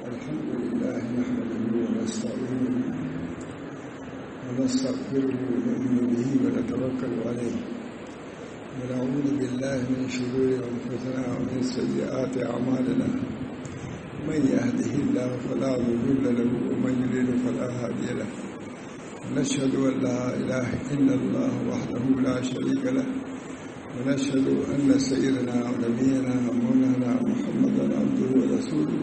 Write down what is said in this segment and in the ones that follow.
الحمد لله نحمده ونستعينه ونستغفره ونؤمن به ونتوكل عليه ونعوذ بالله من شرور أنفسنا ومن سيئات أعمالنا من يهده الله فلا مضل له ومن يضلل فلا هادي له ونشهد أن لا إله إلا الله وحده لا شريك له ونشهد أن سيدنا ونبينا ومولانا محمدا عبده ورسوله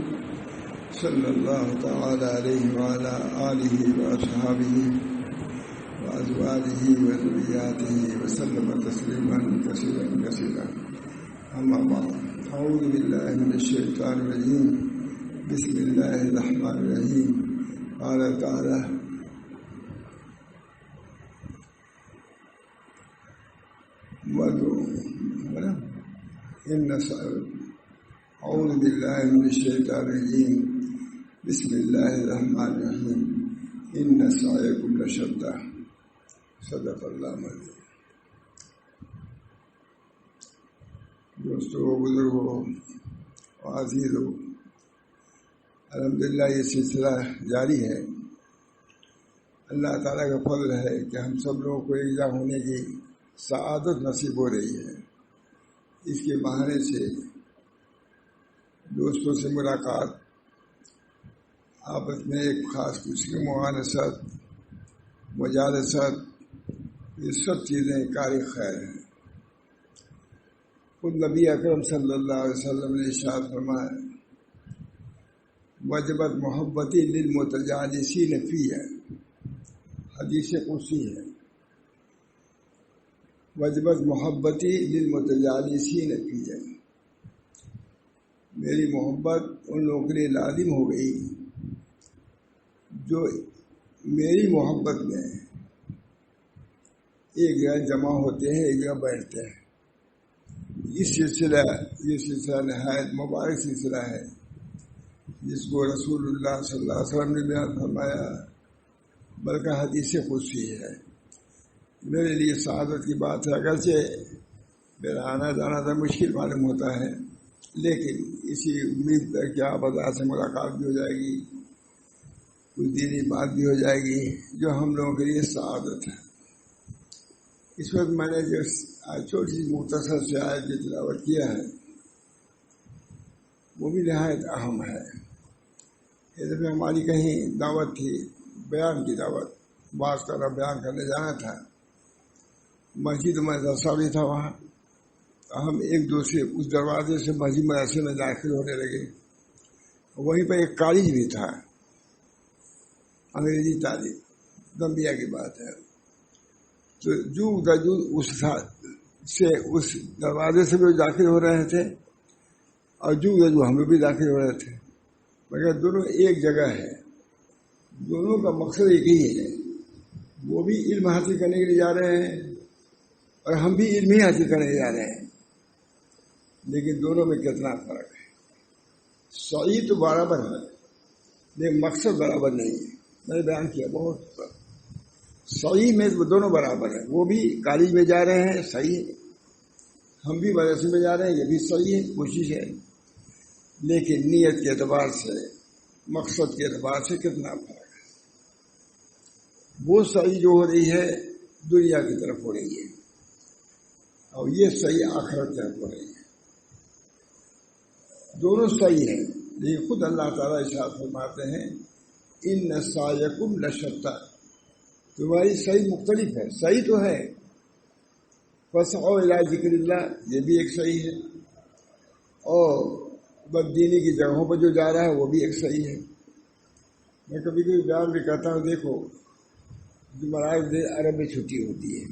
صلى الله تعالى عليه وعلى آله وأصحابه وأزواجه وذرياته وسلم تسليما كثيرا كثيرا. أما بعد، أعوذ بالله من الشيطان الرجيم. بسم الله الرحمن الرحيم. قال تعالى: أعوذ بالله من الشيطان الرجيم. بسم الله الرحمن الرحيم. إن سعيكم لشتى. صدق اللہ العظیم. دوستو، بزرگوں، عزیزو، الحمدللہ یہ سلسلہ جاری ہے. اللہ تعالیٰ کا فضل ہے کہ ہم سب لوگوں کو یکجا ہونے کی سعادت نصیب ہو رہی ہے. اس کے بہانے سے دوستوں سے ملاقات، آپس میں ایک خاص قسم کی مؤانست، مجالست، یہ سب چیزیں کاری خیر ہیں. خود نبی اکرم صلی اللہ علیہ وسلم نے ارشاد فرمایا: وجبت محبتی للمتجالسین فیہ. حدیث قدسی ہے. وجبت محبتی للمتجالسین فیہ. میری محبت ان لوگوں کے لیے لازم ہو گئی جو میری محبت میں ایک جگہ جمع ہوتے ہیں، ایک جگہ بیٹھتے ہیں. یہ سلسلہ نہایت مبارک سلسلہ ہے جس کو رسول اللہ صلی اللہ علیہ وسلم نے بیان فرمایا، بلکہ حدیث قدسی ہے. میرے لیے سعادت کی بات ہے. اگرچہ میرا آنا جانا تو مشکل معلوم ہوتا ہے، لیکن اسی امید پر کہ آپ حضرات سے ملاقات بھی ہو جائے گی، کچھ دینی بات بھی ہو جائے گی، جو ہم لوگوں کے لیے سعادت ہے. اس وقت میں نے جو چھوٹی سی مختصر سے آیت کی تلاوت کیا ہے وہ بھی نہایت اہم ہے. یہ جب ہماری کہیں دعوت تھی، بیان کی دعوت، بعض طرح بیان کرنے جانا تھا. مسجد مدرسہ بھی تھا وہاں. ہم ایک دوسرے اس دروازے سے مسجد مدرسے میں داخل ہونے لگے. وہیں پہ ایک کالج بھی تھا، انگریزی تعلیم، گمبیا کی بات ہے. تو جو اس دروازے سے بھی داخل ہو رہے تھے اور جو ہم بھی داخل ہو رہے تھے، مگر دونوں ایک جگہ ہے. دونوں کا مقصد ایک ہی ہے. وہ بھی علم حاصل کرنے کے لیے جا رہے ہیں اور ہم بھی علم ہی حاصل کرنے جا رہے ہیں، لیکن دونوں میں کتنا فرق ہے. صحیح تو برابر ہے لیکن مقصد برابر نہیں ہے. میں نے بیان کیا بہت. صحیح میں دونوں برابر ہیں. وہ بھی کالج میں جا رہے ہیں، صحیح ہے. ہم بھی مدرسے میں جا رہے ہیں، یہ بھی صحیح ہے، کوشش ہے. لیکن نیت کے اعتبار سے، مقصد کے اعتبار سے کتنا فرق ہے. وہ صحیح جو ہو رہی ہے دنیا کی طرف ہو رہی ہے اور یہ صحیح آخرت کی طرف ہو رہی ہے. دونوں صحیح ہیں، لیکن خود اللہ تعالیٰ ارشاد فرماتے ہیں: ان سعیکم لشتیٰ. تمہاری صحیح مختلف ہے. صحیح تو ہے، فاسعوا الی ذکر اللہ، یہ بھی ایک صحیح ہے. اور بددینی کی جگہوں پر جو جا رہا ہے وہ بھی ایک صحیح ہے. میں کبھی کبھی بیان بھی کرتا ہوں، دیکھو جمعرات دن عرب میں چھٹی ہوتی ہے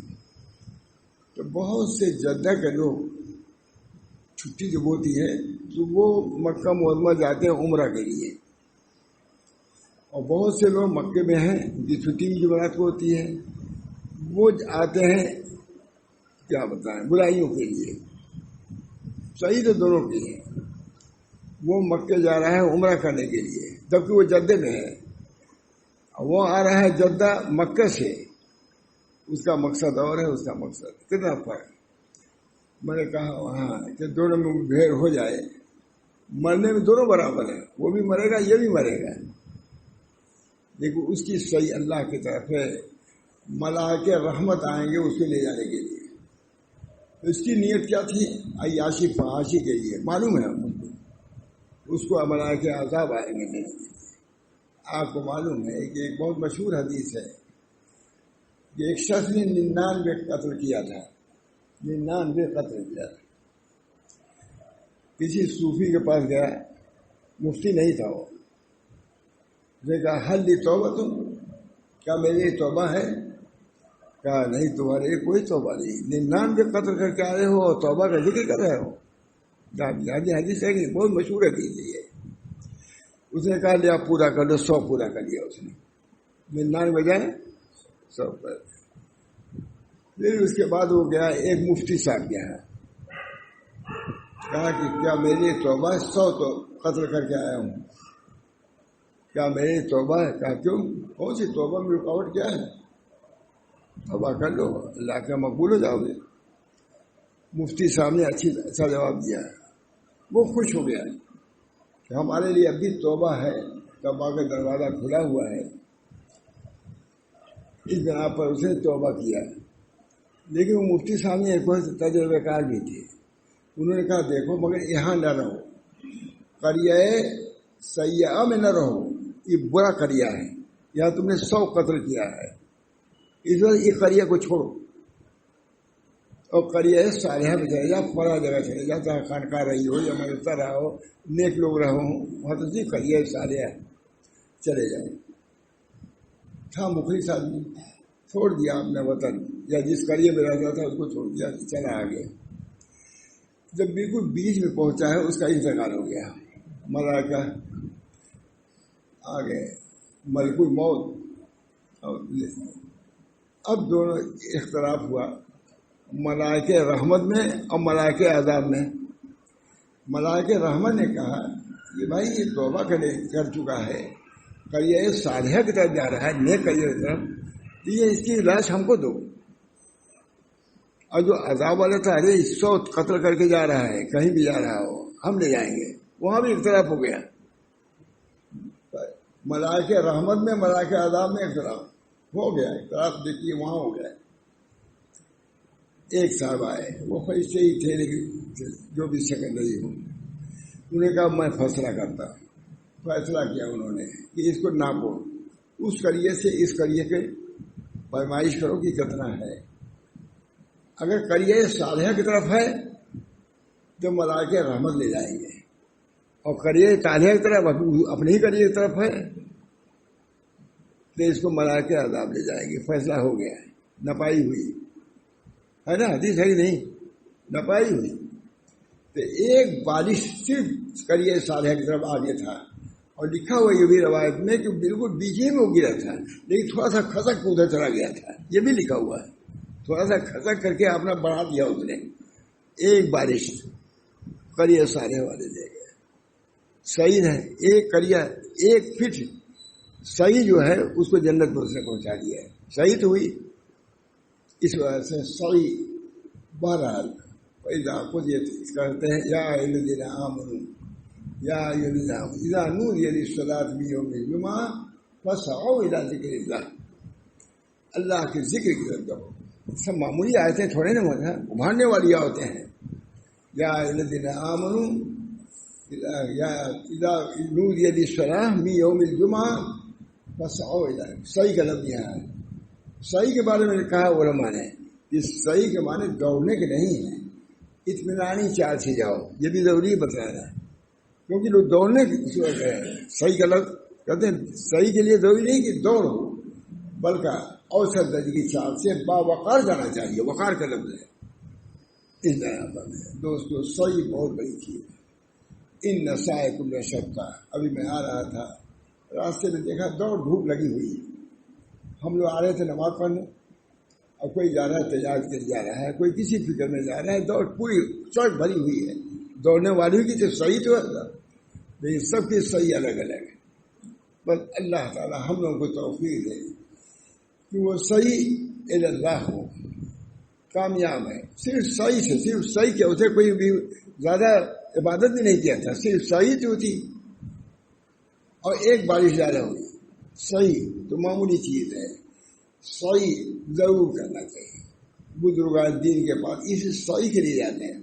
تو بہت سے جدہ کے لوگ چھٹی جب ہوتی ہے تو وہ مکہ معظمہ جاتے ہیں عمرہ کے لیے. اور بہت سے لوگ مکے میں ہیں جن کی چھٹی بھی جمعرات کو ہوتی ہے، وہ آتے ہیں کیا بتائیں برائیوں کے لیے. صحیح تو دونوں کی ہے. وہ مکے جا رہا ہے عمرہ کرنے کے لیے جبکہ وہ جدے میں ہے، وہ آ رہا ہے جدہ مکہ سے. اس کا مقصد اور ہے، اس کا مقصد کتنا فرق. میں نے کہا وہاں کہ دونوں میں بھیڑ ہو جائے مرنے میں دونوں برابر ہیں، وہ بھی مرے گا یہ بھی مرے گا، لیکن اس کی صحیح اللہ کی طرف ہے، ملائکہ رحمت آئیں گے اس کو لے جانے کے لیے۔ اس کی نیت کیا تھی؟ عیاشی فحاشی کے لیے، معلوم ہے ہم کو، اس کو ملائکہ عذاب آئیں گے لینے کے لیے۔ آپ کو معلوم ہے کہ ایک بہت مشہور حدیث ہے کہ ایک شخص نے 99 قتل کیا تھا، 99 قتل کیا تھا۔ کسی صوفی کے پاس گیا، مفتی نہیں تھا وہ، نے کہا حل لی توبہ، تم کیا میری توبہ ہے؟ کہا نہیں، تمہارے کوئی توبہ نہیں، 99 قتل کر کے آئے ہو اور توبہ کا ذکر کر رہے ہو۔ حدیث ہے کہ بہت مشہور حدیث ہے یہ۔ اس نے کہا لیا پورا کر لو، 100 پورا کر لیا اس نے، 99 بجائے 100 پر۔ پھر اس کے بعد وہ گیا، ایک مفتی صاحب گیا، کہا کہ کیا میری توبہ ہے؟ 100 تو قتل کر کے آیا ہوں، کیا میری توبہ ہے؟ کہا کیوں، کون سی توبہ میں رکاوٹ کیا ہے؟ توبہ کر لو، اللہ کا مقبول ہو جاؤ گے۔ مفتی صاحب نے اچھا جواب دیا، وہ خوش ہو گیا کہ ہمارے لیے اب بھی توبہ ہے، توبہ کا دروازہ کھلا ہوا ہے۔ اس بنا پر اس نے توبہ کیا۔ لیکن وہ مفتی صاحب نے ایک تجربہ کار بھی تھے، انہوں نے کہا دیکھو مگر یہاں نہ رہو، قریہ سیئہ میں نہ رہو، یہ برا قریہ ہے، یہاں تم نے 100 قتل کیا ہے، اس وقت یہ قریہ کو چھوڑو اور قریہ صالحہ میں چلے جاؤ، فلاں جگہ چلے جاؤ، جہاں خانقاہ رہی ہو یا مدرسہ رہا ہو، نیک لوگ رہو، وہاں تو نہیں قریہ صالحہ چلے جاؤ۔ تھا مخلص آدمی، چھوڑ دیا اپنا وطن، یا جس قریے میں رہتا تھا اس کو چھوڑ دیا، چلا آگے۔ جب بالکل بیچ میں پہنچا ہے اس کا انتقال ہو گیا، ملائکہ آ گئے، ملک الموت۔ اب دونوں اختلاف ہوا، ملائکہ رحمت میں اور ملائکہ عذاب میں۔ ملائکہ رحمت نے کہا کہ بھائی یہ توبہ کر چکا ہے، قریہ صالحہ کی طرف جا رہا ہے، نیک قریہ کی طرف، یہ اس کی لاش ہم کو دو۔ اور جو عذاب والا تھا، ارے 100 قتل کر کے جا رہا ہے، کہیں بھی جا رہا ہو ہم لے جائیں گے، وہاں بھی اختلاف ہو گیا۔ ملائکہ رحمت میں ملائکہ عذاب میں اختلاف ہو گیا، اختلاف دیکھیے وہاں ہو گیا۔ ایک صاحب آئے، وہ فرشتے ہی تھے لیکن جو بھی سیکنڈری ہوں، انہوں نے کہا میں فیصلہ کرتا ہوں۔ فیصلہ کیا انہوں نے کہ اس کو ناپو، اس قریے سے اس قریے کے پیمائش کرو کہ کتنا ہے۔ اگر قریہ صالحہ کی طرف ہے تو ملائکہ رحمت لے جائیں گے، اور قریہ صالحہ کی طرف اپنے ہی قریہ کی طرف ہے تو اس کو ملائکہ عذاب لے جائیں گے۔ فیصلہ ہو گیا، نپائی ہوئی ہے نا، حدیث ہے کہ نہیں، نپائی ہوئی۔ تو ایک بارش صرف قریہ صالحہ کی طرف آگے تھا، اور لکھا ہوا یہ بھی روایت میں کہ بالکل بیچ میں وہ گرا تھا، لیکن تھوڑا سا کھسک ادھر چلا گیا تھا، یہ بھی لکھا ہوا ہے، تھوڑا سا کھسک کر کے اپنا بڑھا دیا اس نے۔ ایک بارش قریہ صالحہ والے لے گئے، صحیح ہے، ایک قریہ ایک فٹ صحیح جو ہے اس کو جنت میں اس نے پہنچا دیا ہے، صحیح تو ہوئی۔ اس وجہ سے صحیح بہرحال خود یہ کرتے ہیں، یا الذین آمنوا یا اذا نودی للصلاۃ من یوم الجمعہ فاسعوا الی ذکر اللہ، اللہ کے ذکر کی طرف جاؤ۔ سب معمولی آیتیں تھوڑے نا ابھارنے والی آیتیں ہیں۔ یا الذین آمنوا یا اذا نودی للصلاۃ من یوم الجمعہ فاسعوا الی، صحیح کا لفظ یہاں ہے۔ صحیح کے بارے میں کہا علماء نے، اس صحیح کے معنی دوڑنے کے نہیں ہیں، اطمینانی چال سے جاؤ، یہ بھی ضروری بتانا ہے، کیونکہ لوگ دوڑنے کی صورت ہے۔ صحیح کا لفظ کہتے ہیں، صحیح کے لیے ضروری نہیں کہ دوڑ ہو، بلکہ اوسط درجے کی چال سے باوقار جانا چاہیے، وقار کا لفظ ہے۔ اس طرح پر دوستو صحیح بہت بڑی چیز ہے۔ ان نسائکم لشتیٰ، ابھی میں آ رہا تھا، راستے میں دیکھا دوڑ دھوپ لگی ہوئی، ہم لوگ آ رہے تھے نماز پڑھنے، اور کوئی جا رہا ہے تجارت کے لیے جا رہا ہے، کوئی کسی فکر میں جا رہا ہے، دوڑ پوری سڑک بھری ہوئی ہے، دوڑنے والوں کی تو صحیح تو ہے، لیکن سب کی صحیح الگ الگ ہے۔ بس اللہ تعالی ہم لوگوں کو توفیق دے کہ وہ صحیح اللہ ہو، کامیاب ہے۔ صرف صحیح سے، صرف صحیح کے اسے کوئی بھی زیادہ عبادت بھی نہیں کیا تھا، صرف صحیح جو تھی اور ایک بارش زیادہ ہوئی، صحیح تو معمولی چیز ہے، صحیح ضرور کرنا چاہیے۔ بزرگان دین کے پاس اس صحیح کے لیے جاتے ہیں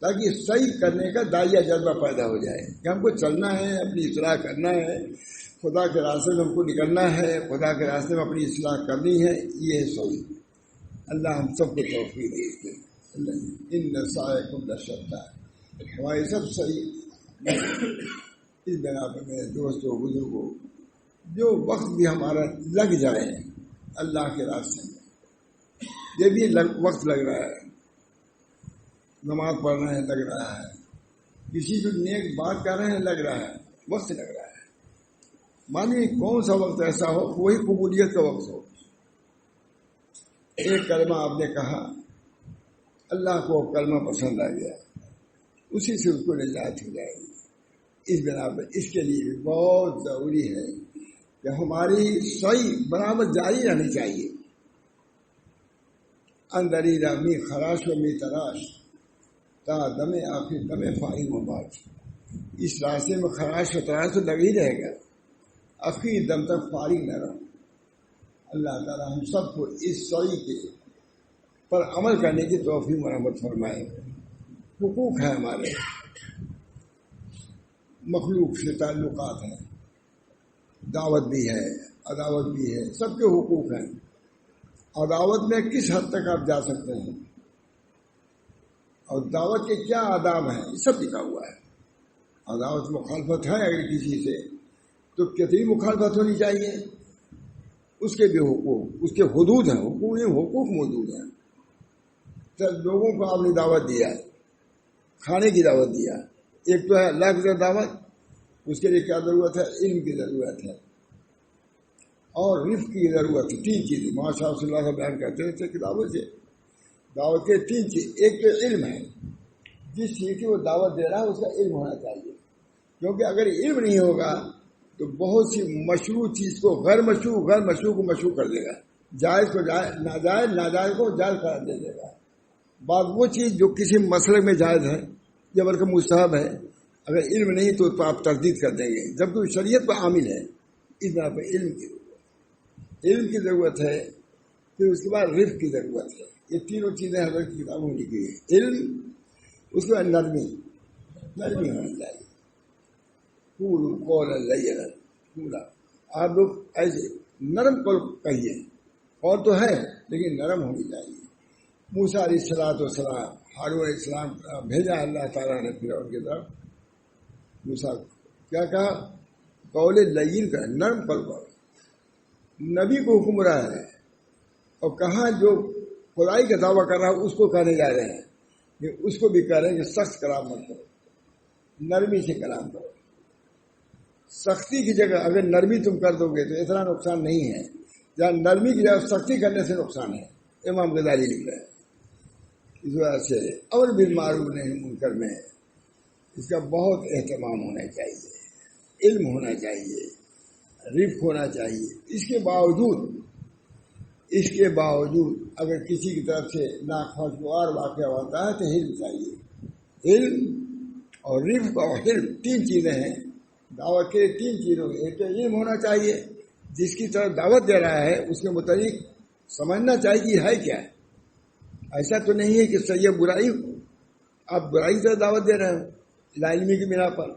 تاکہ صحیح کرنے کا دائیا جذبہ پیدا ہو جائے کہ ہم کو چلنا ہے، اپنی اصلاح کرنا ہے، خدا کے راستے میں ہم کو نکلنا ہے، خدا کے راستے میں اپنی اصلاح کرنی ہے، یہ ہے صحیح۔ اللہ ہم سب کو توفیق دے کے ان نسائکم لشتیٰ، ہمارے سب صحیح۔ اس بنا پر میرے دوستوں بزرگوں، جو وقت بھی ہمارا لگ جائے اللہ کے راستے میں، یہ بھی وقت لگ رہا ہے، نماز پڑھنا ہے لگ رہا ہے، کسی کو نیک بات کر رہے ہیں لگ رہا ہے، وقت لگ رہا ہے۔ مانیے کون سا وقت ایسا ہو وہی قبولیت کا وقت ہو۔ ایک کلمہ آپ نے کہا، اللہ کو کلمہ پسند آ گیا، اسی سے اس کو نجات ہو جائے گی۔ اس بنا پر اس کے لیے بھی بہت ضروری ہے کہ ہماری صحیح برابر جاری رہنی چاہیے۔ اندری رامی خراش و می تراش تا دم آخر دم فائن و بات، اس راستے میں خراش و تراش تو لگ ہی رہے گا، آخری دم تک فارغ نہ رہو۔ اللہ تعالیٰ ہم سب کو اس صحیح کے پر عمل کرنے کی توفیق مرحمت فرمائے۔ حقوق ہے ہمارے، مخلوق سے تعلقات ہیں، دعوت بھی ہے، عداوت بھی ہے، سب کے حقوق ہیں۔ عداوت میں کس حد تک آپ جا سکتے ہیں اور دعوت کے کیا آداب ہیں، یہ سب لکھا ہوا ہے۔ عداوت مخالفت ہے اگر کسی سے تو کتنی مخالفت ہونی چاہیے، اس کے بھی حقوق، اس کے حدود ہیں، حقوق موجود ہیں۔ لوگوں کو آپ نے دعوت دیا، کھانے کی دعوت دیا، ایک تو ہے اللہ کی دعوت، اس کے لیے کیا ضرورت ہے؟ علم کی ضرورت ہے اور رفق کی ضرورت ہے۔ تین چیزیں ماشاء صلی اللہ بیان کرتے تھے کتابوں سے، دعوت کے تین چیز۔ ایک تو علم ہے، جس چیز کی وہ دعوت دے رہا ہے اس کا علم ہونا چاہیے، کیونکہ اگر علم نہیں ہوگا تو بہت سی مشروع چیز کو غیر مشروع، غیر مشروع کو مشروع کر دے گا، جائز کو جائز، ناجائز ناجائز کو جائز قرار دے دے گا۔ بعض وہ چیز جو کسی مسئلے میں جائز ہے یا بلکہ مستحب ہے، اگر علم نہیں تو آپ تردید کر دیں گے، جبکہ وہ شریعت پر عامل ہے۔ اس بنا پر علم کی ضرورت ہے، پھر اس کے بعد رفق کی ضرورت ہے۔ یہ تینوں چیزیں حضرت کی کتابوں میں لکھی ہے۔ علم، اس کے بعد نرمی ہونی چاہیے۔ پورا آپ لوگ ایسے نرم قول کہیے، اور تو ہے لیکن نرم ہونی چاہیے۔ موسیٰ علیہ السلام، ہارون علیہ السلام بھیجا اللہ تعالیٰ نے فرعون کی طرف، موسیٰ کیا کہا؟ قول لین کا، نرم قول پر نبی کو حکم رہا ہے، اور کہاں جو خدائی کا دعویٰ کر رہا ہے اس کو کہنے جا رہے ہیں کہ اس کو بھی کہہ رہے ہیں کہ سخت کلام مت کرو، نرمی سے کلام کرو۔ سختی کی جگہ اگر نرمی تم کر دو گے تو اتنا نقصان نہیں ہے، جہاں نرمی کی جگہ سختی کرنے سے نقصان ہے۔ امام غزالی لکھ رہے ہیں۔ اس وجہ سے امر بالمعروف نہی عن منکر میں اس کا بہت اہتمام ہونا چاہیے، علم ہونا چاہیے، رفق ہونا چاہیے۔ اس کے باوجود اگر کسی کی طرف سے ناخوشگوار واقعہ ہوتا ہے تو علم چاہیے۔ علم اور رفق اور حلم تین چیزیں ہیں دعوت کے، تین چیزوں میں۔ ایک تو علم ہونا چاہیے، جس کی طرف دعوت دے رہا ہے اس کے متعلق سمجھنا چاہیے کہ ہے کیا ہے۔ ایسا تو نہیں ہے کہ صحیح برائی ہو، آپ برائی کی طرف دعوت دے رہے ہو لا علمی کی بنا پر،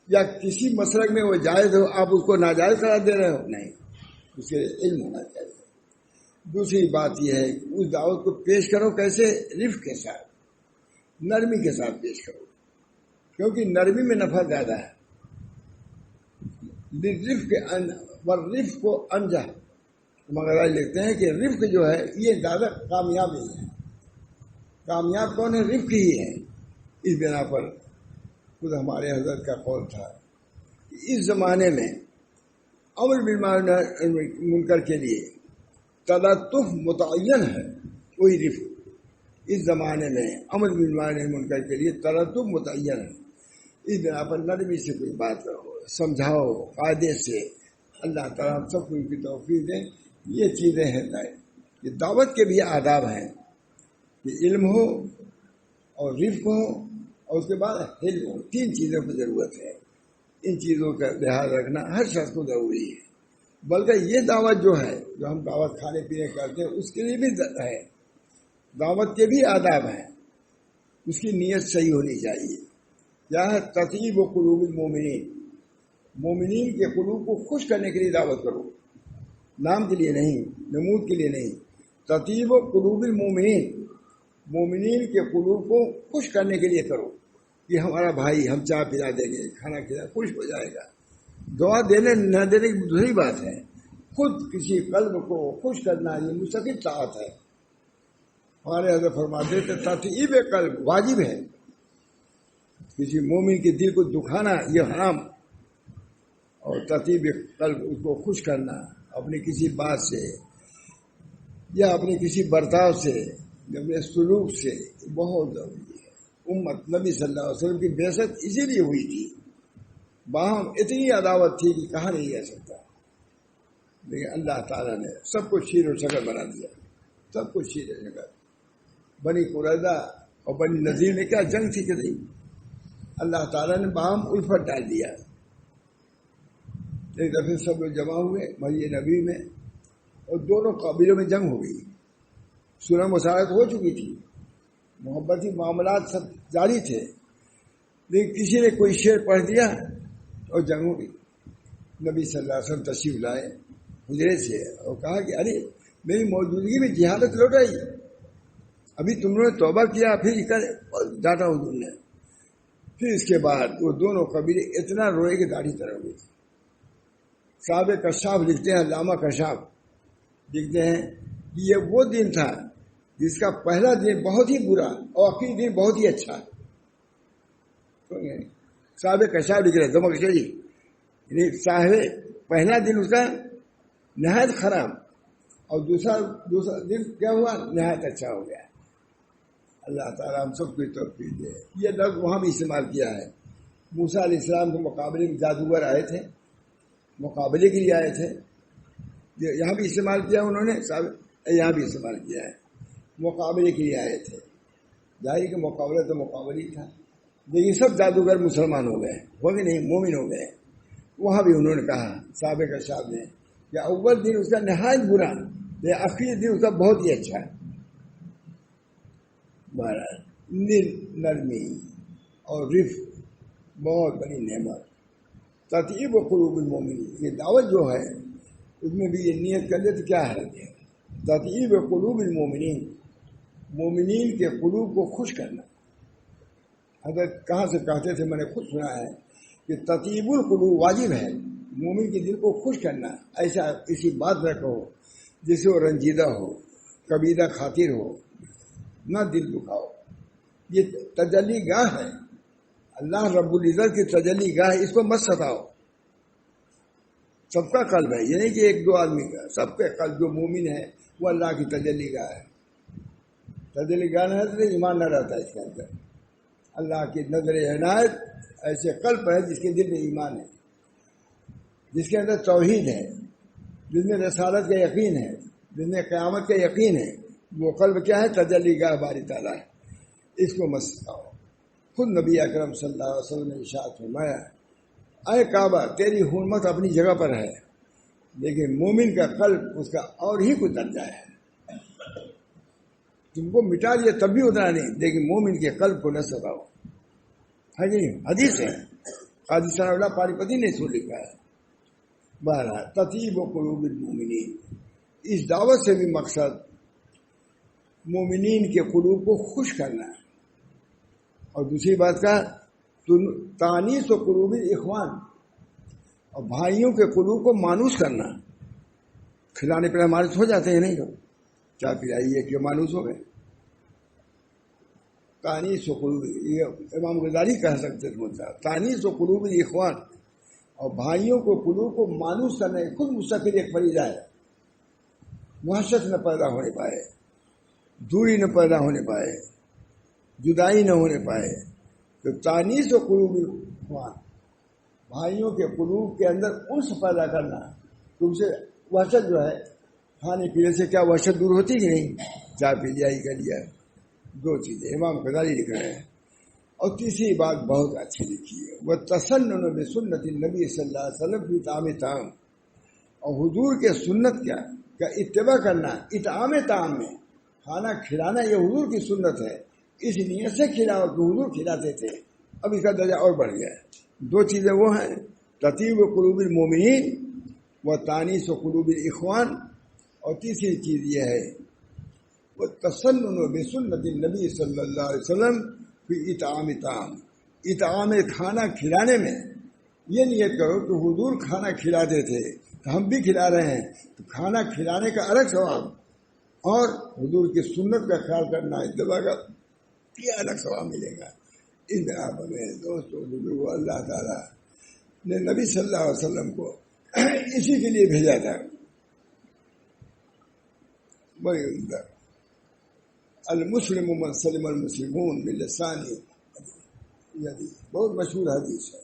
یا کسی مسلک میں وہ جائز ہو آپ اس کو ناجائز قرار دے رہے ہو، نہیں، اس کے علم ہونا چاہیے۔ دوسری بات یہ ہے کہ اس دعوت کو پیش کرو کیسے؟ رفق کے ساتھ، نرمی کے ساتھ پیش کرو، کیونکہ نرمی میں نفع زیادہ ہے۔ رفق کو انجا مگر لکھتے ہیں کہ رفق جو ہے یہ زیادہ کامیابی ہے۔ کامیاب کون ہے؟ رفق ہی ہے۔ اس بنا پر خود ہمارے حضرت کا قول تھا کہ اس زمانے میں امر بالمعروف نہی عن منکر کے لیے تلطف متعین ہے، وہی رفق۔ اس زمانے میں امر بالمعروف نہی عن منکر کے لیے تلطف متعین ہے۔ اس بنا پر نرمی سے کوئی بات کرو، سمجھاؤ قاعدے سے۔ اللہ تعالیٰ ہم سب کو ان کی توفیق دیں۔ یہ چیزیں ہیں، یہ دعوت کے بھی آداب ہیں کہ علم ہو اور رفق ہو اور اس کے بعد علم. 3 چیزوں کی ضرورت ہے. ان چیزوں کا لحاظ رکھنا ہر شخص کو ضروری ہے. بلکہ یہ دعوت جو ہے، جو ہم دعوت کھانے پینے کرتے ہیں، اس کے لیے بھی ہے. دعوت کے بھی آداب ہیں. اس کی نیت صحیح ہونی چاہیے. کیا ہے؟ تطیب قلوب المومنین. مومنین کے قلوب کو خوش کرنے کے لیے دعوت کرو، نام کے لیے نہیں، نمود کے لیے نہیں. تطیب قلوب المومنین، مومنین کے قلوب کو خوش کرنے کے لیے کرو کہ ہمارا بھائی، ہم چائے پلا دیں گے، کھانا کھلا، خوش ہو جائے گا. دعا دینے نہ دینے کی دوسری بات ہے، خود کسی قلب کو خوش کرنا یہ مستقل طاعت ہے. ہمارے حضرت فرماتے تھے تطیب قلب واجب ہے. کسی مومن کے دل کو دکھانا یہ حرام، اور تطیب قلب اس کو خوش کرنا اپنی کسی بات سے یا اپنے کسی برتاؤ سے، اپنے سلوک سے بہت ضروری ہے. امت نبی صلی اللہ علیہ وسلم کی بعثت اسی لیے ہوئی تھی. باہم اتنی عداوت تھی کہ کہا نہیں جا سکتا، لیکن اللہ تعالیٰ نے سب کو شیر و شکر بنا دیا. سب کو شیر و شکر. بنی قریظہ اور بنی نذیر میں کیا جنگ تھی کہ نہیں؟ اللہ تعالیٰ نے باہم الفت ڈال دیا. ایک دفعہ سب لوگ جمع ہوئے مسجد نبی میں، اور دونوں قبیلوں میں جنگ ہو گئی. صلح مشاورت ہو چکی تھی، محبتی معاملات سب جاری تھے، لیکن کسی نے کوئی شعر پڑھ دیا اور جنگ ہو گئی. نبی صلی اللہ علیہ وسلم تشریف لائے حجرے سے اور کہا کہ ارے میری موجودگی میں جہالت لوٹ آئی، ابھی تم نے توبہ کیا پھر ڈانٹا حضور نے. پھر اس کے بعد وہ دونوں قبیلے اتنا روئے کہ داڑھی تر ہو گئی. صاحب کشاف لکھتے ہیں، علامہ کشاف لکھتے ہیں کہ یہ وہ دن تھا جس کا پہلا دن بہت ہی برا اور آخری دن بہت ہی اچھا. صاحب کشاف لکھ رہے زمخشری، یعنی صاحب پہلا دن اس کا نہایت خراب اور دوسرا دن کیا ہوا؟ نہایت اچھا ہو گیا. اللہ تعالیٰ ہم سب کو توفیق دے. یہ لفظ وہاں بھی استعمال کیا ہے. موسیٰ علیہ السلام کے مقابلے میں جادوگر آئے تھے، مقابلے کے لیے آئے تھے. یہاں بھی استعمال کیا انہوں نے، یہاں بھی استعمال کیا ہے. مقابلے کے لیے آئے تھے. ظاہر کہ مقابلہ تو مقابلہ ہی تھا، لیکن سب جادوگر مسلمان ہو گئے، وہ بھی نہیں مومن ہو گئے. وہاں بھی انہوں نے کہا صاحب کشاف نے کہ اول دن اس کا نہایت برا، لیکن آخری دن اس کا بہت ہی اچھا. نرمی اور رفق بہت بڑی نعمت. تطیب قلوب المومنین، یہ دعوت جو ہے اس میں بھی یہ نیت کر لے تو کیا ہے؟ تطیب قلوب المومنین، مومنین کے قلوب کو خوش کرنا. حضرت کہاں سے کہتے تھے، میں نے خود سنا ہے کہ تطیب القلوب واجب ہے. مومن کے دل کو خوش کرنا، ایسا کسی بات نہ کہو جس سے وہ رنجیدہ ہو، کبیدہ خاطر ہو، نہ دل دکھاؤ. یہ تجلی گاہ ہے، اللہ رب العزت کی تجلی گاہ ہے، اس کو مت ستاؤ. سب کا قلب ہے، یہ نہیں کہ ایک دو آدمی کا، سب کا قلب جو مومن ہے وہ اللہ کی تجلی گاہ ہے. تجلی گاہ ہے تو ایمان نہ رہتا ہے اس کے اندر. اللہ کی نظر عنایت ایسے قلب ہے جس کے دل میں ایمان ہے، جس کے اندر توحید ہے، جس میں رسالت کا یقین ہے، جس میں قیامت کا یقین ہے. وہ قلب کیا ہے؟ تجلی گاہ باری تعالیٰ ہے. اس کو مت ستاؤ. خود نبی اکرم صلی اللہ علیہ وسلم نے ارشاد فرمایا، اے کعبہ تیری حرمت اپنی جگہ پر ہے، لیکن مومن کا قلب اس کا اور ہی کچھ درجہ ہے. تم کو مٹا دیا تب بھی اتنا نہیں، لیکن مومن کے قلب کو نہ ستاؤ. ہے کہ نہیں؟ حدیث ہے، قاضی ثناء اللہ پانی پتی نے سو لکھا ہے. بہرحال تطیب قلوب المومنین، اس دعوت سے بھی مقصد مومنین کے قلوب کو خوش کرنا ہے. اور دوسری بات کا تانیس و قلوب الاخوان، اور بھائیوں کے قلوب کو مانوس کرنا. کھلانے پہ مانوس ہو جاتے ہیں نہیں لوگ، چائے پلائیے کہ مانوس ہو گئے. تانیس و قلوب، یہ امام غزالی کہہ سکتے تھے تانیس و قلوب الاخوان، اور بھائیوں کو قلوب کو مانوس کرنا خود مستقل ایک فریضہ ہے. وحشت نہ پیدا ہونے پائے، دوری نہ پیدا ہونے پائے، جدائی نہ ہونے پائے. تو تانیس و قلوب الاخوان، بھائیوں کے قلوب کے اندر انس پیدا کرنا. تم سے وحشت جو ہے، کھانے پینے سے کیا وحشت دور ہوتی کہ نہیں؟ چائے پی لیا ہی کر لیا. دو چیزیں امام غزالی لکھ رہے ہیں. اور تیسری بات بہت اچھی لکھی ہے، وہ تسنن بسنت النبی صلی اللہ علیہ وسلم فی طعام طعام، اور حضور کے سنت کا اتباع کرنا اطعام طعام میں، کھانا کھلانا یہ حضور کی سنت ہے، اس نیت سے کھلاؤ کہ حضور کھلاتے تھے، اب اس کا درجہ اور بڑھ گیا ہے۔ دو چیزیں وہ ہیں، تطیب قلوب المومنین و تانیس قلوب الاخوان، اور تیسری چیز یہ ہے وہ تسنن بسنت النبی صلی اللہ علیہ وسلم فی اطعام طعام، اطعام کھانا کھلانے میں یہ نیت کرو کہ حضور کھانا کھلاتے تھے تو ہم بھی کھلا رہے ہیں، تو کھانا کھلانے کا الگ ثواب اور حضور کی سنت کا خیال کرنا اتباع کا یہ الگ ثواب ملے گا۔ اس بنا پر دوستوں بزرگوں، اللہ تعالیٰ نے نبی صلی اللہ علیہ وسلم کو اسی کے لیے بھیجا تھا۔ بڑی عمدہ، المسلم من سلم المسلمون بلسانی، بہت مشہور حدیث ہے۔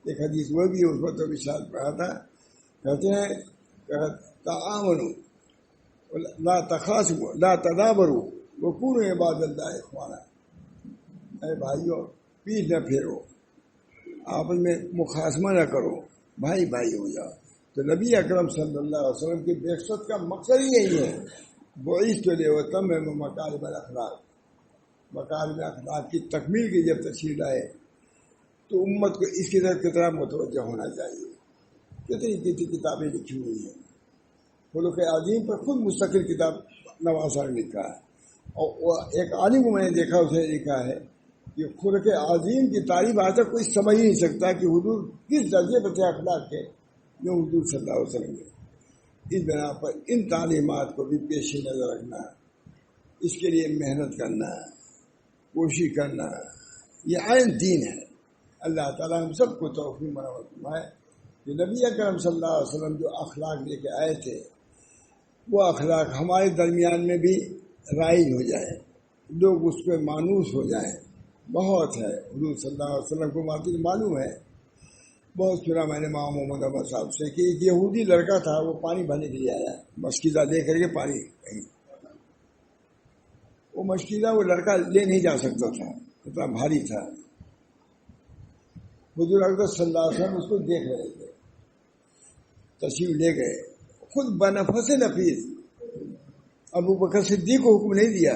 ایک حدیث وہ بھی اس وقت بھی ساتھ پڑھا تھا، کہتے ہیں تعاونوا لا تخاصموا لا تدابروا وكونوا عباد اللہ اخوانا، اے بھائیو پیٹ نہ پھیرو، آپس میں مخاصمہ نہ کرو، بھائی بھائی ہو جاؤ۔ تو نبی اکرم صلی اللہ علیہ وسلم کی بعثت کا مقصد ہی یہی ہے، بعثت لأتمم مکارم الاخلاق، مکارم اخلاق کی تکمیل کی جب تشریف لائے تو امت کو اس کی طرف کتنا متوجہ ہونا چاہیے۔ کتنی کتابیں لکھی ہوئی ہیں، خلق عظیم پر خود مستقل کتاب نواز صاحب نے لکھا ہے، اور ایک عالم کو میں نے دیکھا، اسے لکھا ہے کہ خلق عظیم کی تعریف آج تک کوئی سمجھ ہی نہیں سکتا کہ حضور کس درجے پر تھے اخلاق کے، جو حضور صلی اللہ علیہ وسلم نے۔ اس بنا پر ان تعلیمات کو بھی پیش نظر رکھنا، اس کے لیے محنت کرنا، کوشش کرنا، یہ عین دین ہے۔ اللہ تعالیٰ ہم سب کو توفیق منور فرمائے کہ نبی اکرم صلی اللہ علیہ وسلم جو اخلاق لے کے آئے تھے وہ اخلاق ہمارے درمیان میں بھی رائج ہو جائے، لوگ اس پہ مانوس ہو جائیں۔ بہت ہے حضور صلی اللہ علیہ وسلم کو معلوم ہے، بہت سنا میں نے امام محمد احمد صاحب سے کہ ایک یہودی لڑکا تھا، وہ پانی بھرنے کے لیے آیا، مشکیزہ لے کر کے پانی، وہ مشکیزہ وہ لڑکا لے نہیں جا سکتا تھا، اتنا بھاری تھا۔ حضور اکرم صلی اللہ علیہ وسلم اس کو دیکھ رہے تھے، تشریف لے گئے، خود بنفس نفیس ابو بکر صدیق کو حکم نہیں دیا،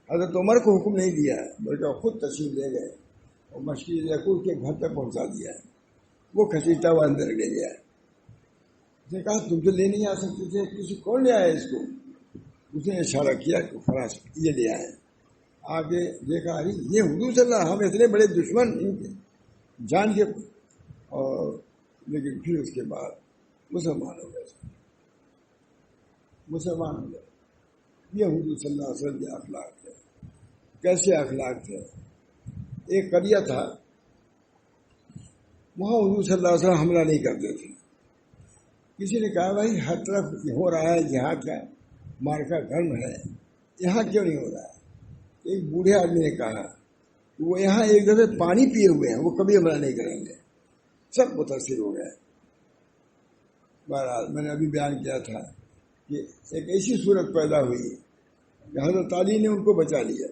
حضرت عمر کو حکم نہیں دیا، بلکہ خود تشریف لے گئے اور مشکل یعقوب کے گھر تک پہنچا دیا۔ وہ کھسیٹا ہوا اندر لے گیا، اس نے کہا تم تو لے نہیں آ سکتے تھے، کسی کون لے آیا اس کو؟ اس نے اشارہ کیا کہ فلاں یہ لے آئے۔ آگے دیکھا یہ حضور صلی اللہ، ہم اتنے بڑے دشمن ان کے جان کے، اور لیکن پھر اس کے بعد مسلمان ہو گئے، مسلمان ہو گئے۔ یہ حضور صلی اللہ علیہ وسلم کے اخلاق تھے۔ کیسے اخلاق تھے؟ ایک قریہ تھا، وہاں حضور صلی اللہ علیہ وسلم حملہ نہیں کرتے تھے۔ کسی نے کہا بھائی ہر طرف ہو رہا ہے جہاد کا مارکا گرم ہے، یہاں کیوں نہیں ہو رہا ہے؟ ایک بوڑھے آدمی نے کہا وہ یہاں ایک دفعہ پانی پیے ہوئے ہیں، وہ کبھی حملہ نہیں کریں گے۔ سب متاثر ہو گئے۔ بہرحال میں نے ابھی بیان کیا تھا کہ ایک ایسی صورت پیدا ہوئی کہ حضرت علی نے ان کو بچا لیا۔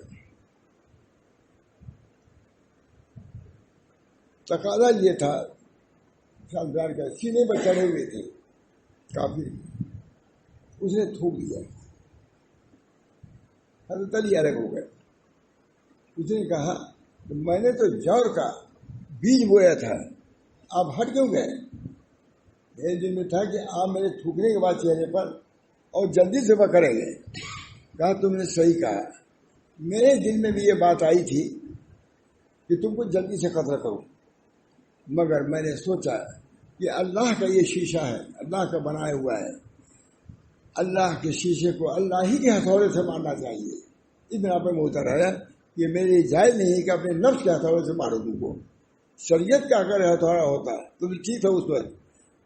تقاضا یہ تھا، سامدار کا سینے پر چڑھے ہوئے تھے کافی، اس نے تھوک دیا، حضرت علی الگ ہو گئے۔ اس نے کہا میں نے تو جور کا بیج بویا تھا، آپ ہٹ کیوں گئے؟ میرے دل میں تھا کہ آپ میرے تھوکنے کے بعد چہرے پر اور جلدی سے کریں گے۔ کہا تم نے صحیح کہا، میرے دل میں بھی یہ بات آئی تھی کہ تم کو جلدی سے قتل کروں، مگر میں نے سوچا کہ اللہ کا یہ شیشہ ہے، اللہ کا بنایا ہوا ہے، اللہ کے شیشے کو اللہ ہی کے ہتھوڑے سے مارنا چاہیے۔ اس بنا پر میں اتر آیا کہ میری جائز نہیں کہ اپنے نفس کے ہتھوڑے سے مارو تم کو۔ شریعت کا اگر ہتھوڑا ہوتا تو ٹھیک ہے اس وقت،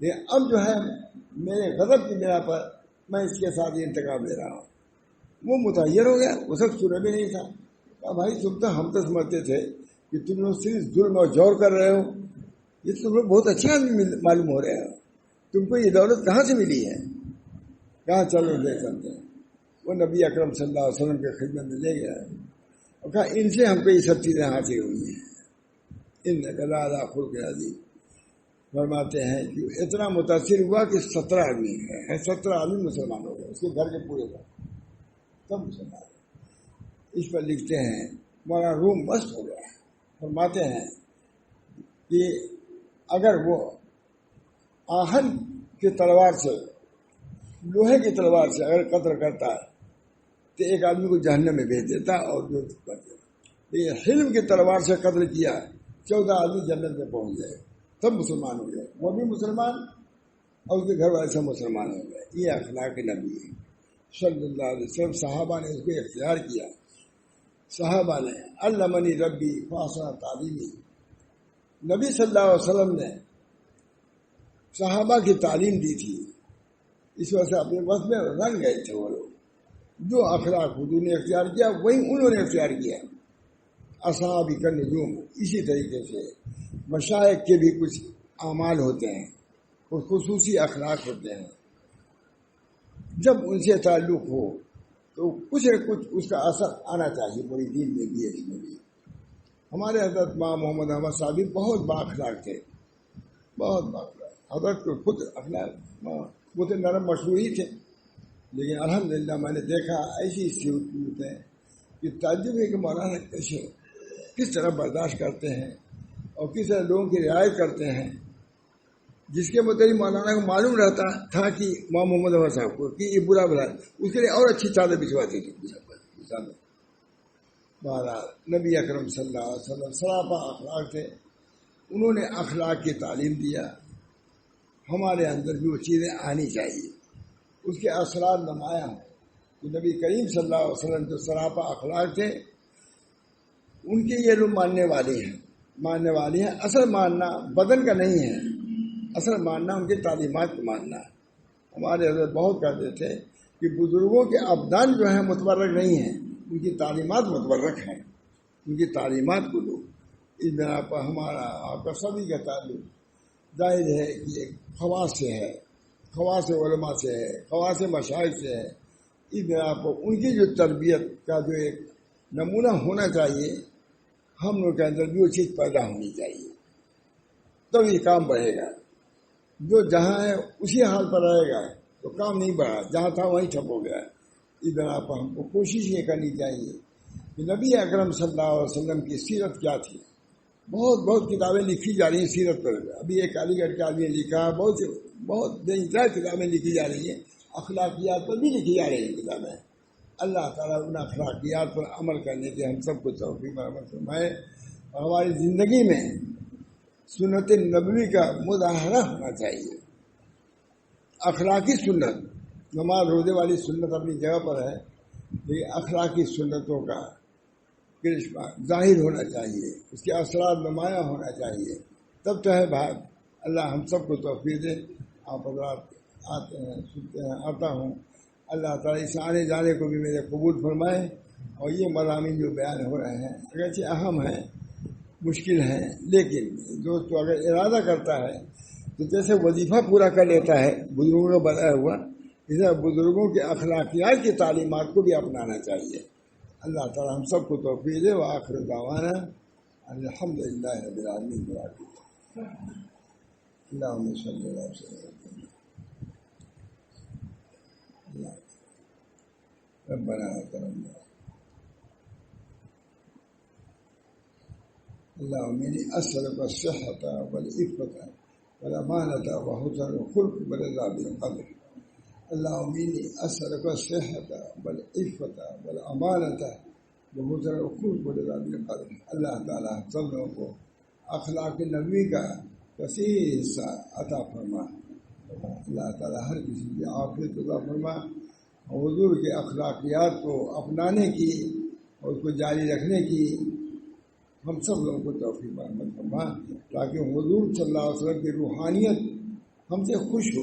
لیکن اب جو ہے میرے غضب کی بنا پر میں اس کے ساتھ یہ انتقام لے رہا ہوں۔ وہ متحیر ہو گیا، وہ سب سنا بھی نہیں تھا۔ کہا بھائی ہم تو سمجھتے تھے کہ تم لوگ صرف ظلم اور جور کر رہے ہو، یہ تم لوگ بہت اچھے آدمی معلوم ہو رہے ہو، تم کو یہ دولت کہاں سے ملی ہے؟ کہاں چلو لے چلتے ہیں۔ وہ نبی اکرم صلی اللہ علیہ وسلم کے خدمت میں لے گیا، اور کہا ان سے ہم کو یہ سب چیزیں حاصل ہوئی ہیں. ان قلادہ خلق عظیم فرماتے ہیں کہ اتنا متاثر ہوا کہ 17 آدمی ہے 17 آدمی مسلمان ہو گئے اس کے گھر کے پورے گھر سب مسلمان. اس پر لکھتے ہیں مولانا روم مست ہو گیا. فرماتے ہیں کہ اگر وہ آہن کی تلوار سے لوہے کی تلوار سے اگر قتل کرتا تو ایک آدمی کو جہنم میں بھیج دیتا اور جو کرتے. یہ حلم کی تلوار سے قتل کیا 14 آدمی جنت میں پہنچ گئے سب مسلمان ہو گئے. وہ بھی مسلمان اور اس کے گھر والے سب مسلمان ہو گئے. یہ اخلاق نبی ہے صلی اللہ علیہ وسلم. صحابہ نے اس کو اختیار کیا. صحابہ نے علمنی ربی فاحسن تعلیمی. نبی صلی اللہ علیہ وسلم نے صحابہ کی تعلیم دی تھی. اس وجہ سے اپنے وقت میں رنگ گئے تھے وہ لوگ. جو اخلاق حضور نے اختیار کیا وہی انہوں نے اختیار کیا. اصحابی کا نجوم. اسی طریقے سے مشائخ کے بھی کچھ اعمال ہوتے ہیں اور خصوصی اخلاق ہوتے ہیں. جب ان سے تعلق ہو تو کچھ نہ کچھ اس کا اثر آنا چاہیے. پوری دین میں بھی اس میں بھی. ہمارے حضرت ماں محمد احمد صاحب بہت با اخلاق تھے. بہت با اخلاق. حضرت کو خود اخلاق وہ تو نرم مشروع ہی تھے. لیکن الحمدللہ میں نے دیکھا ایسی صورت ہے کہ تعجب ہے کہ مولانا کس طرح برداشت کرتے ہیں اور کس طرح لوگوں کی رعایت کرتے ہیں. جس کے متعلق مولانا کو معلوم رہتا تھا کہ ماں محمد احمد صاحب کو کہ یہ برا بلا اس کے لیے اور اچھی چادر بچھواتی تھی. بہرحال نبی اکرم صلی اللہ علیہ وسلم سراپا اخلاق تھے. انہوں نے اخلاق کی تعلیم دیا. ہمارے اندر بھی وہ چیزیں آنی چاہیے اس کے اثرات نمایاں ہوں. کہ نبی کریم صلی اللہ علیہ وسلم جو سراپا اخلاق تھے ان کے یہ لوگ ماننے والے ہیں. اصل ماننا بدن کا نہیں ہے. اصل ماننا ان کی تعلیمات کو ماننا. ہمارے حضرت بہت کہتے تھے کہ بزرگوں کے ابدان جو ہیں متبرک نہیں ہیں ان کی تعلیمات متبرک ہیں. ان کی تعلیمات کو لو. اس بنا پر ہمارا آپ کا سبھی کا تعلق ظاہر ہے کہ ایک خواص سے ہے. خواص علماء سے ہے. خواص مشائخ سے ہے. اس بنا پر ان کی جو تربیت کا جو ایک نمونہ ہونا چاہیے ہم لوگ کے اندر بھی وہ چیز پیدا ہونی چاہیے. تب یہ کام بڑھے گا. جو جہاں ہے اسی حال پر رہے گا تو کام نہیں بڑھا. جہاں تھا وہیں ٹھپ ہو گیا. اس بنا پر ہم کو کوشش یہ کرنی چاہیے کہ نبی اکرم صلی اللہ علیہ وسلم کی سیرت کیا تھی. بہت کتابیں لکھی جا رہی ہیں سیرت پر. ابھی ایک علی گڑھ کے آدمی نے لکھا. بہت بے انتہا کتابیں لکھی جا رہی ہیں. اخلاقیات پر بھی لکھی جا رہی ہیں کتابیں. اللہ تعالیٰ ان اخلاقیات پر عمل کرنے کے ہم سب کو توفیق عطا فرمائے. اور ہماری زندگی میں سنت نبوی کا مظاہرہ ہونا چاہیے. اخلاقی سنت نماز روزے والی سنت اپنی جگہ پر ہے لیکن اخلاقی سنتوں کا کرشمہ ظاہر ہونا چاہیے. اس کے اثرات نمایاں ہونا چاہیے. تب تو ہے بھاگ. اللہ ہم سب کو توفیق دے. آپ حضرات آتے ہیں سنتے ہیں آتا ہوں. اللہ تعالیٰ اس آنے جانے کو بھی میرے قبول فرمائے. اور یہ مضامین جو بیان ہو رہے ہیں اگرچہ اہم ہیں مشکل ہیں لیکن دوست تو اگر ارادہ کرتا ہے تو جیسے وظیفہ پورا کر لیتا ہے بزرگوں کا بتایا ہوا اسے بزرگوں کے اخلاقیات کی تعلیمات کو بھی اپنانا چاہیے. اللہ تعالیٰ ہم سب کو توفیق دے. وآخر دعوانا الحمدللہ رب العالمین. اللہم صلی اللہ علیہ وسلم. ربنا آتنا اللهم إني أسألك الصحة والعفة والأمانة وحسن الخلق ورضا بالقدر. اللهم إني أسألك الصحة والعفة والأمانة وحسن الخلق ورضا بالقدر. اللہ تعالیٰ سب لوگوں کو اخلاق نبوی کا کثیر حصہ عطا فرما. اللہ تعالیٰ ہر کسی کی عافیت عطا فرما. حضور کے اخلاقیات کو اپنانے کی اور اس کو جاری رکھنے کی ہم سب لوگوں کو توفیق فرما تاکہ حضور صلی اللہ علیہ وسلم کی روحانیت ہم سے خوش ہو.